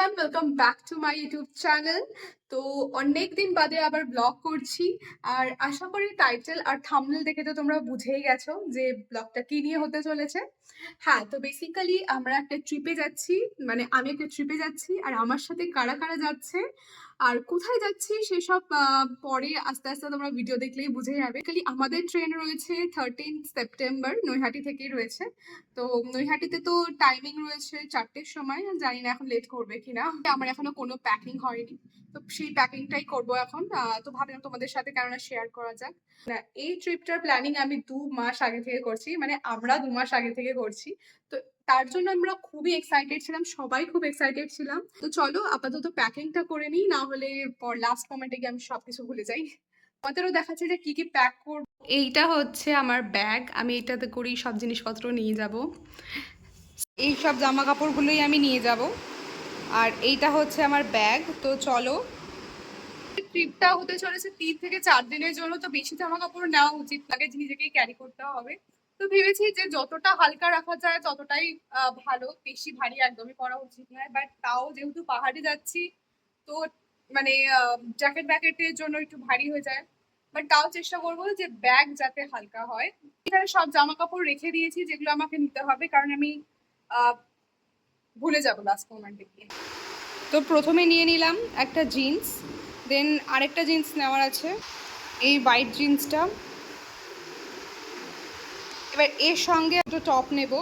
Everyone, welcome back to my YouTube channel. তো অনেক দিন বাদে আবার ব্লগ করছি। আর আশা করি টাইটেল আর থাম্বনেল দেখে তো তোমরা বুঝেই গেছো যে ব্লগটা কি নিয়ে হতে চলেছে। হ্যাঁ, তো বেসিক্যালি আমরা একটা ট্রিপে যাচ্ছি, মানে আমি একটা ট্রিপে যাচ্ছি। আর আমার সাথে কারা কারা যাচ্ছে আর কোথায় যাচ্ছি সেসব পরে আস্তে আস্তে তোমরা ভিডিও দেখলেই বুঝে যাবে। খালি আমাদের ট্রেন রয়েছে 13 সেপ্টেম্বর, নৈহাটি থেকেই রয়েছে। তো নৈহাটিতে তো টাইমিং রয়েছে 4টের সময়। জানি না এখন লেট করবে কিনা, আমার এখনো কোনো প্যাকিং হয়নি। তো সেই প্যাকিংটাই করবো এখন। তো ভাবলাম তোমাদের সাথে কেননা শেয়ার করা যাক। না, এই ট্রিপটার প্ল্যানিং আমি 2 মাস আগে থেকে করছি, মানে আমরা 2 মাস আগে থেকে করছি। তো তার জন্য আমরা খুবই এক্সাইটেড ছিলাম, সবাই খুব এক্সাইটেড ছিলাম। তো চলো আপাতত প্যাকিংটা করে নিই, না হলে পর লাস্ট মোমেন্টে গিয়ে আমি সবকিছু ভুলে যাই। আমাদেরও দেখাচ্ছে যে কি কি প্যাক করব। এইটা হচ্ছে আমার ব্যাগ, আমি এটাতে করেই সব জিনিসপত্র নিয়ে যাব। এই সব জামা কাপড়গুলোই আমি নিয়ে যাব। আর এইটা হচ্ছে আমার ব্যাগ। তো চলো, ট্রিপটা হতে চলেছে 3 থেকে 4 দিনের জন্য। তো বেশি জামা কাপড় নেওয়া উচিত লাগে, নিজেকেই ক্যারি করতে হবে। তো ভেবেছি যে যতটা হালকা রাখা যায় ততটাই ভালো, বেশি ভারী একদমই করা উচিত নয়। বাট তাও যেহেতু পাহাড়ে যাচ্ছি, তো মানে জ্যাকেট ব্যাকেটের জন্য একটু ভারী হয়ে যায়। বাট তাও চেষ্টা করবো যে ব্যাগ যাতে হালকা হয়। এখানে সব জামা কাপড় রেখে দিয়েছি যেগুলো আমাকে নিতে হবে, কারণ আমি ভুলে যাবো লাস্ট মোমেন্টে গিয়ে। তো প্রথমে নিয়ে নিলাম একটা জিন্স, দেন আরেকটা জিন্স নেওয়ার আছে, এই হোয়াইট জিন্সটা। এবার এর সঙ্গে একটা টপ নেব।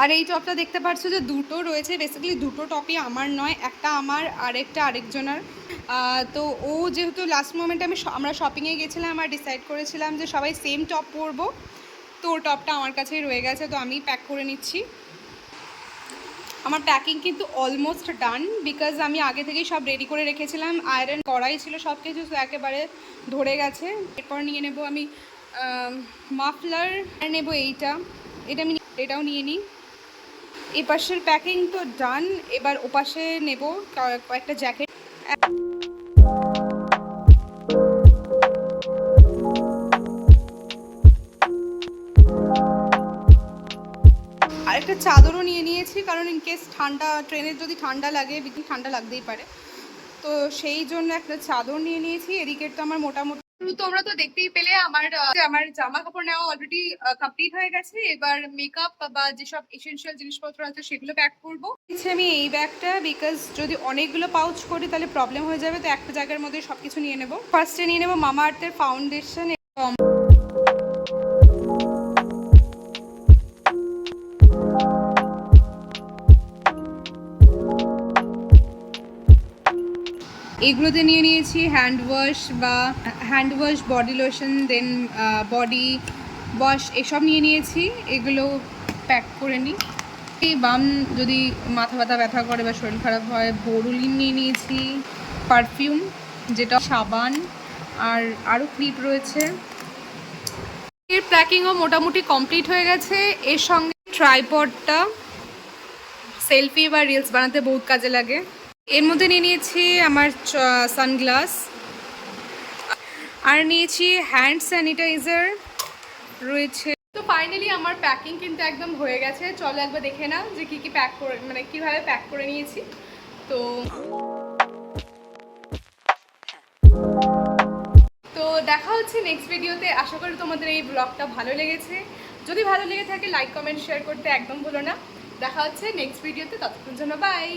আর এই টপটা দেখতে পাচ্ছ যে দুটো রয়েছে, বেসিক্যালি দুটো টপই আমার নয়, একটা আমার আর একটা আরেকজনের। তো ও যেহেতু লাস্ট মোমেন্টে আমরা শপিংয়ে গেছিলাম আর ডিসাইড করেছিলাম যে সবাই সেম টপ পরবো, তো ওর টপটা আমার কাছেই রয়ে গেছে, তো আমি প্যাক করে নিচ্ছি। আমার প্যাকিং কিন্তু অলমোস্ট ডান, বিকজ আমি আগে থেকেই সব রেডি করে রেখেছিলাম, আয়রন করাই ছিল সব কিছু, তো একেবারে ধরে গেছে। এরপর নিয়ে নেব আমি মাফলার, আর নেব এটা আমি এটাও নিয়ে নিই। এই পাশের প্যাকিং তো ডান, এবার ওপাশে নেব কয়েকটা জ্যাকেট। আর একটা চাদরও নিয়ে নিয়েছি, কারণ ইনকেস ঠান্ডা, ট্রেনের যদি ঠান্ডা লাগে, ঠান্ডা লাগতেই পারে, তো সেই জন্য একটা চাদর নিয়ে নিয়েছি। এদিকে তো আমার মোটামুটি তোমরা তো দেখতেই পেলে আমার জামা কাপড় নেওয়া অলরেডি কমপ্লিট হয়ে গেছে। এবার মেকআপ বা যেসব এসেনশিয়াল জিনিসপত্র আছে সেগুলো প্যাক করবো। আমি এই ব্যাগটা, বিকজ যদি অনেকগুলো পাউচ করি তাহলে প্রবলেম হয়ে যাবে, তো একটা জায়গার মধ্যে সবকিছু নিয়ে নেবো। ফার্স্টে নিয়ে নেবো মামা আর্থের ফাউন্ডেশন। এগুলোতে নিয়ে নিয়েছি হ্যান্ড ওয়াশ, বডি লোশন, দেন বডি ওয়াশ, এসব নিয়ে নিয়েছি। এগুলো প্যাক করে নিই। এই যদি মাথা ব্যথা করে বা শরীর খারাপ হয়, বোরোলিন নিয়ে নিয়েছি, পারফিউম যেটা, সাবান, আর আরও ক্লিপ রয়েছে। এর প্যাকিংও মোটামুটি কমপ্লিট হয়ে গেছে। এর সঙ্গে ট্রাইপডটা, সেলফি বা রিলস বানাতে বহুত কাজে লাগে। এর মধ্যে নিয়ে নিয়েছি আমার সানগ্লাস, আর নিয়েছি হ্যান্ড স্যানিটাইজার রয়েছে। তো ফাইনালি আমার প্যাকিং কিন্তু একদম হয়ে গেছে। চলো একবার দেখে নাও যে কি কি প্যাক করে, মানে কিভাবে প্যাক করে নিয়েছি। তো দেখা হচ্ছে নেক্সট ভিডিওতে। আশা করি তোমাদের এই ব্লগটা ভালো লেগেছে। যদি ভালো লেগে থাকে লাইক কমেন্ট শেয়ার করতে একদম ভুলো না। দেখা হচ্ছে নেক্সট ভিডিওতে, ততক্ষণ জন্য বাই।